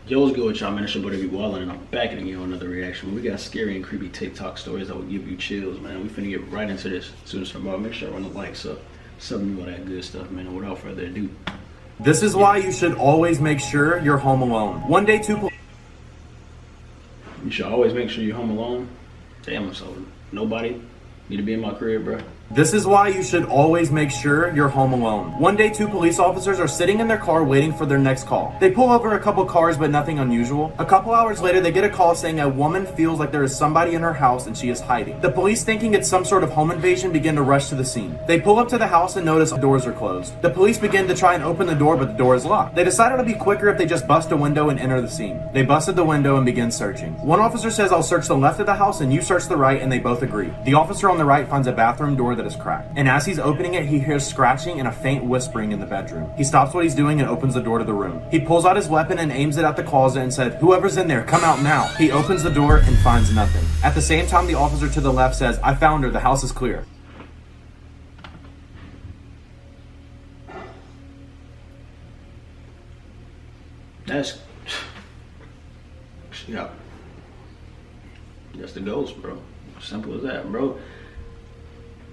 Yo, what's good with y'all, man? It's your boy DavidBWylin, and I'm back again on another reaction. We got scary and creepy TikTok stories that will give you chills, man. We finna get right into this as soon as tomorrow. Make sure I run the likes up, something all that good stuff, man. And without further ado, this is why you should always make sure you're home alone. One day, you should always make sure you're home alone. Damn, so nobody need to be in my crib, bro. This is why you should always make sure you're home alone. One day, 2 police officers are sitting in their car waiting for their next call. They pull over a couple cars, but nothing unusual. A couple hours later, they get a call saying a woman feels like there is somebody in her house and she is hiding. The police, thinking it's some sort of home invasion, begin to rush to the scene. They pull up to the house and notice the doors are closed. The police begin to try and open the door, but the door is locked. They decided to be quicker if they just bust a window and enter the scene. They busted the window and begin searching. One officer says, "I'll search the left of the house and you search the right," and they both agree. The officer on the right finds a bathroom door that is cracked, and as he's opening it, he hears scratching and a faint whispering in the bedroom. He stops what he's doing and opens the door to the room. He pulls out his weapon and aims it at the closet and said, "Whoever's in there, come out now." He opens the door and finds nothing. At the same time, the officer to the left says, "I found her, the house is clear." That's yeah. That's the ghost, bro. Simple as that, bro.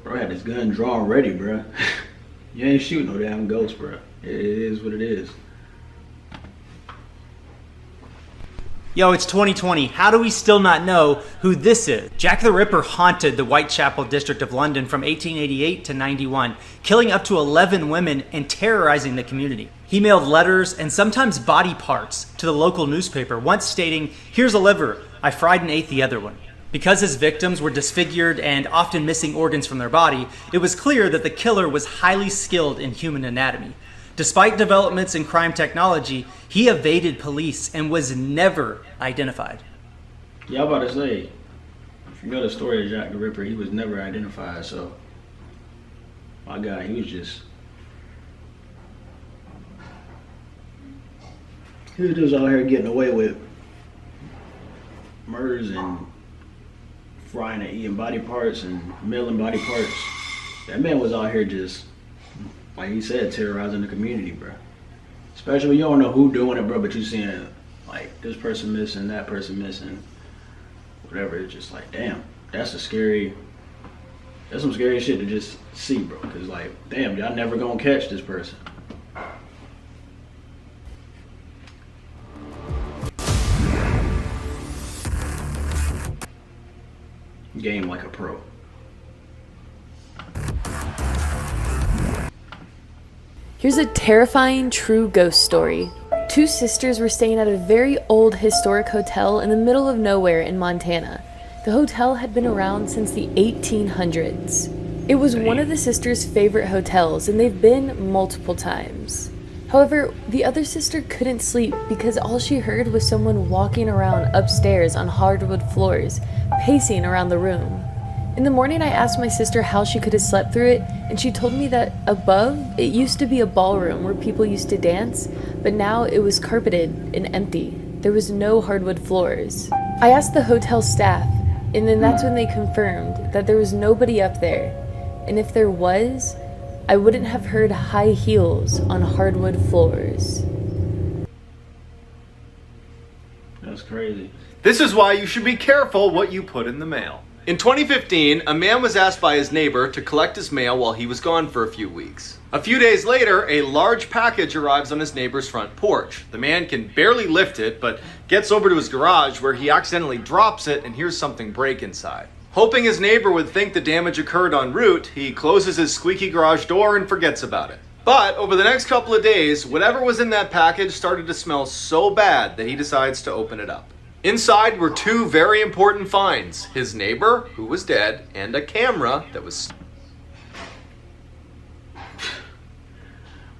Bro had his gun drawn ready, bro. You ain't shooting no damn ghost, bro. It is what it is. Yo, it's 2020. How do we still not know who this is? Jack the Ripper haunted the Whitechapel district of London from 1888 to 91, killing up to 11 women and terrorizing the community. He mailed letters and sometimes body parts to the local newspaper, once stating, "Here's a liver, I fried and ate the other one." Because his victims were disfigured and often missing organs from their body, it was clear that the killer was highly skilled in human anatomy. Despite developments in crime technology, he evaded police and was never identified. Yeah, I'm about to say, if you know the story of Jack the Ripper, he was never identified, so my God, he was just out here getting away with murders and frying and eating body parts and mailing body parts. That man was out here just, like he said, terrorizing the community, bro. Especially when you don't know who doing it, bro, but you seeing like this person missing, that person missing, whatever. It's just like, damn, that's some scary shit to just see, bro. Cause like, damn, y'all never gonna catch this person. Game like a pro. Here's a terrifying true ghost story. 2 sisters were staying at a very old historic hotel in the middle of nowhere in Montana. The hotel had been around since the 1800s. It was one of the sisters' favorite hotels, and they've been multiple times. However, the other sister couldn't sleep because all she heard was someone walking around upstairs on hardwood floors, pacing around the room. In the morning, I asked my sister how she could have slept through it, and she told me that above, it used to be a ballroom where people used to dance, but now it was carpeted and empty. There was no hardwood floors. I asked the hotel staff, and then that's when they confirmed that there was nobody up there, and if there was, I wouldn't have heard high heels on hardwood floors. That's crazy. This is why you should be careful what you put in the mail. In 2015, a man was asked by his neighbor to collect his mail while he was gone for a few weeks. A few days later, a large package arrives on his neighbor's front porch. The man can barely lift it, but gets over to his garage where he accidentally drops it and hears something break inside. Hoping his neighbor would think the damage occurred en route, he closes his squeaky garage door and forgets about it. But over the next couple of days, whatever was in that package started to smell so bad that he decides to open it up. Inside were 2 very important finds: his neighbor, who was dead, and a camera that was...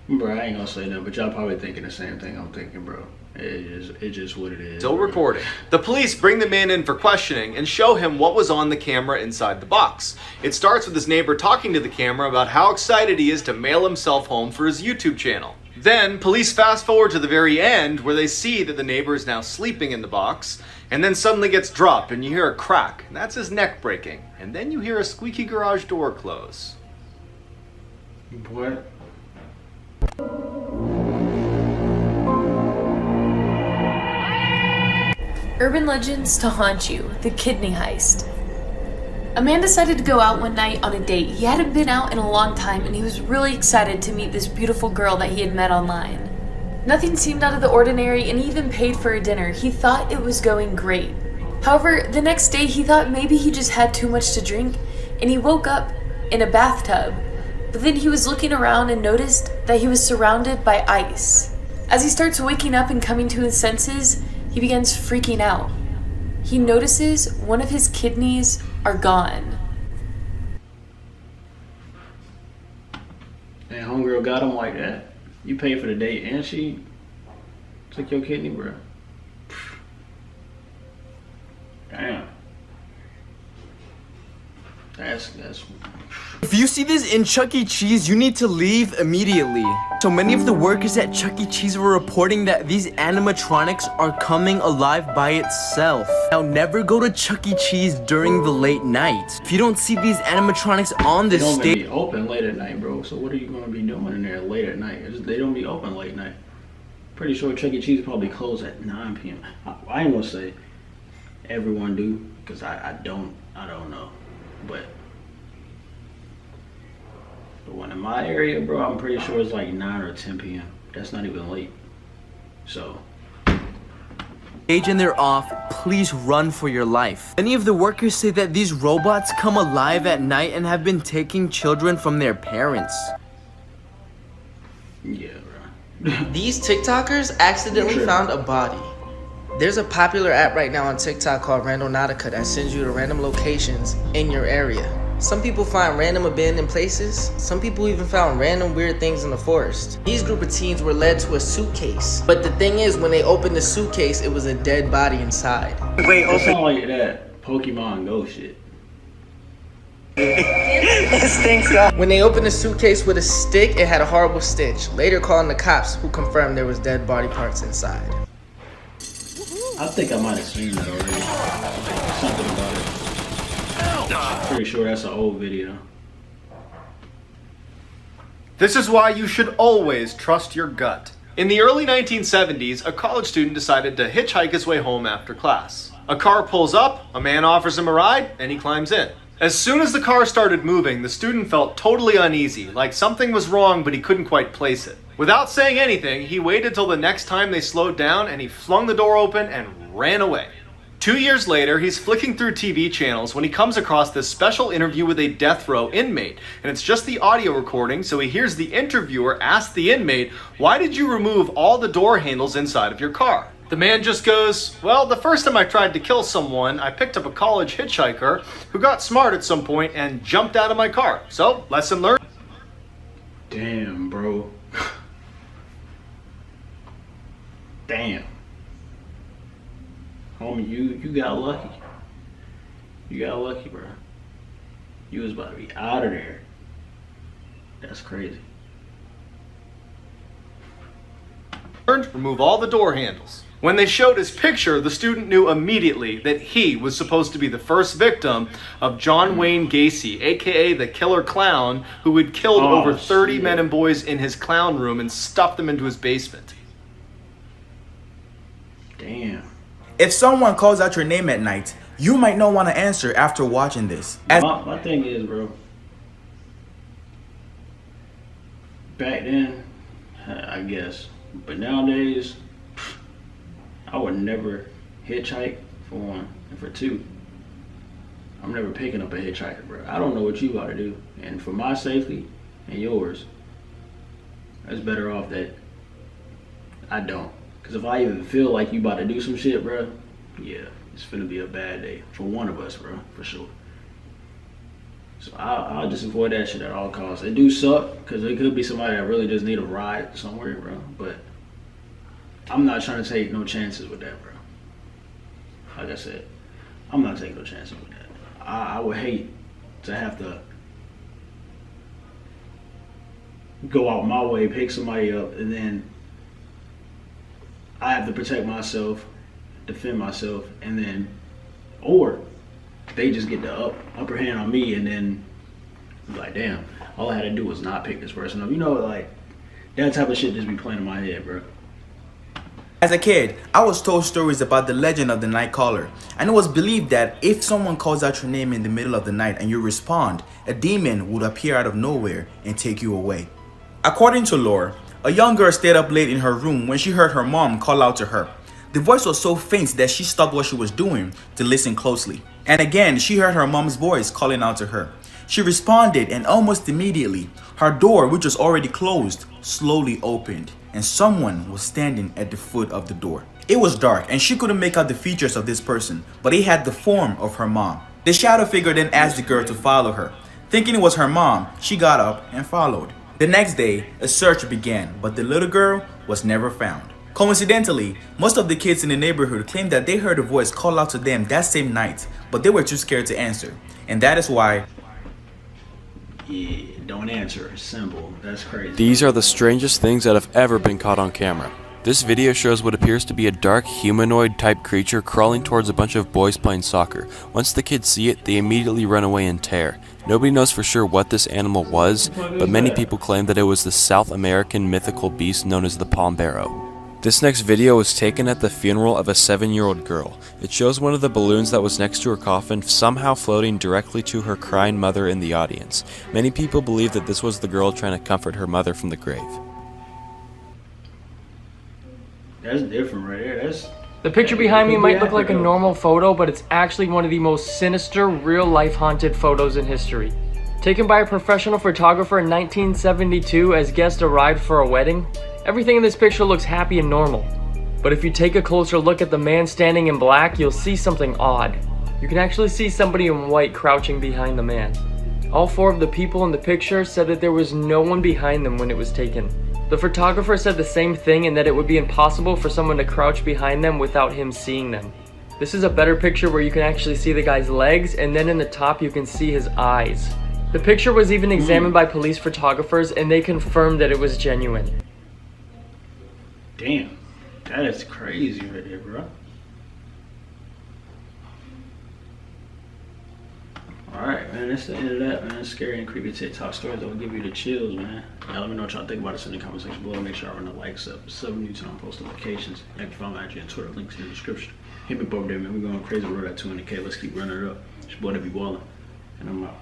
Bro, I ain't gonna say nothing, but y'all probably thinking the same thing I'm thinking, bro. It's just what it is. Still recording. The police bring the man in for questioning and show him what was on the camera inside the box. It starts with his neighbor talking to the camera about how excited he is to mail himself home for his YouTube channel. Then, police fast forward to the very end where they see that the neighbor is now sleeping in the box, and then suddenly gets dropped and you hear a crack, and that's his neck breaking. And then you hear a squeaky garage door close. What? Urban legends to haunt you, the Kidney Heist. A man decided to go out one night on a date. He hadn't been out in a long time and he was really excited to meet this beautiful girl that he had met online. Nothing seemed out of the ordinary and he even paid for a dinner. He thought it was going great. However, the next day he thought maybe he just had too much to drink and he woke up in a bathtub. But then he was looking around and noticed that he was surrounded by ice. As he starts waking up and coming to his senses, he begins freaking out. He notices one of his kidneys are gone. And homegirl got him like that. You paid for the date and she took your kidney, bro. Damn. That's. If you see this in ChuckECheese, you need to leave immediately. So many of the workers at ChuckECheese were reporting that these animatronics are coming alive by itself. Now never go to ChuckECheese during the late night. If you don't see these animatronics on this They stage, don't be open late at night, bro. So what are you gonna be doing in there late at night? They don't be open late night. Pretty sure ChuckECheese probably close at 9 p.m. I ain't gonna say everyone do, cause I don't know, but the one in my area, bro, I'm pretty sure it's like 9 or 10 p.m. That's not even late. So and they're off, please run for your life. Many of the workers say that these robots come alive at night and have been taking children from their parents. yeah, bro. These TikTokers accidentally Sure. found a body. There's a popular app right now on TikTok called Randonautica that sends you to random locations in your area. Some people find random abandoned places. Some people even found random weird things in the forest. These group of teens were led to a suitcase. But the thing is, when they opened the suitcase, it was a dead body inside. Wait, It sound like that Pokemon Go shit. When they opened the suitcase with a stick, it had a horrible stench. Later calling the cops, who confirmed there was dead body parts inside. I think I might have seen that already. Like, something about it. Pretty sure that's an old video. This is why you should always trust your gut. In the early 1970s, a college student decided to hitchhike his way home after class. A car pulls up, a man offers him a ride, and he climbs in. As soon as the car started moving, the student felt totally uneasy, like something was wrong but he couldn't quite place it. Without saying anything, he waited till the next time they slowed down and he flung the door open and ran away. 2 years later, he's flicking through TV channels when he comes across this special interview with a death row inmate. And it's just the audio recording, so he hears the interviewer ask the inmate, "Why did you remove all the door handles inside of your car?" The man just goes, "Well, the first time I tried to kill someone, I picked up a college hitchhiker who got smart at some point and jumped out of my car. So, lesson learned." Damn, bro. Damn. Homie, you got lucky. You got lucky, bro. You was about to be out of there. That's crazy. Remove all the door handles. When they showed his picture, the student knew immediately that he was supposed to be the first victim of John Wayne Gacy, aka the killer clown, who had killed over 30 men and boys in his clown room and stuffed them into his basement. Damn. If someone calls out your name at night, you might not want to answer after watching this. My thing is, bro, back then, I guess, but nowadays, I would never hitchhike, for one, and for two, I'm never picking up a hitchhiker, bro. I don't know what you about to do, and for my safety and yours, it's better off that I don't. Because if I even feel like you about to do some shit, bro, yeah, it's finna be a bad day for one of us, bro, for sure. So I'll just avoid that shit at all costs. It do suck, because it could be somebody that really just need a ride somewhere, bro, but I'm not trying to take no chances with that, bro. Like I said, I'm not taking no chances with that. I would hate to have to go out my way, pick somebody up, and then I have to protect myself, defend myself, and then, or they just get the upper hand on me, and then like, damn, all I had to do was not pick this person up. You know, like, that type of shit just be playing in my head, bro. As a kid, I was told stories about the legend of the night caller, and it was believed that if someone calls out your name in the middle of the night and you respond, a demon would appear out of nowhere and take you away. According to lore, a young girl stayed up late in her room when she heard her mom call out to her. The voice was so faint that she stopped what she was doing to listen closely. And again, she heard her mom's voice calling out to her. She responded, and almost immediately, her door, which was already closed, slowly opened, and someone was standing at the foot of the door. It was dark, and she couldn't make out the features of this person, but it had the form of her mom. The shadow figure then asked the girl to follow her. Thinking it was her mom, she got up and followed. The next day, a search began, but the little girl was never found. Coincidentally, most of the kids in the neighborhood claimed that they heard a voice call out to them that same night, but they were too scared to answer. And that is why... Yeah, don't answer. It's simple. That's crazy. These are the strangest things that have ever been caught on camera. This video shows what appears to be a dark humanoid type creature crawling towards a bunch of boys playing soccer. Once the kids see it, they immediately run away in terror. Nobody knows for sure what this animal was, but many people claim that it was the South American mythical beast known as the Pombero. This next video was taken at the funeral of a 7-year-old girl. It shows one of the balloons that was next to her coffin somehow floating directly to her crying mother in the audience. Many people believe that this was the girl trying to comfort her mother from the grave. That's different right there. The picture behind me might look like a normal photo, but it's actually one of the most sinister, real-life haunted photos in history. Taken by a professional photographer in 1972 as guests arrived for a wedding, everything in this picture looks happy and normal. But if you take a closer look at the man standing in black, you'll see something odd. You can actually see somebody in white crouching behind the man. All 4 of the people in the picture said that there was no one behind them when it was taken. The photographer said the same thing, and that it would be impossible for someone to crouch behind them without him seeing them. This is a better picture where you can actually see the guy's legs, and then in the top you can see his eyes. The picture was even examined by police photographers, and they confirmed that it was genuine. Damn, that is crazy right there, bro. Alright, man, that's the end of that, man. Scary and creepy TikTok stories that will give you the chills, man. Y'all let me know what y'all think about this in the comment section below. Make sure I run the likes up. Sub new to post notifications. You can follow my IG and Twitter, links in the description. Hit me up over there, man. We're going crazy road at 200K. Let's keep running it up. It's your boy DavidBWylin, and I'm out.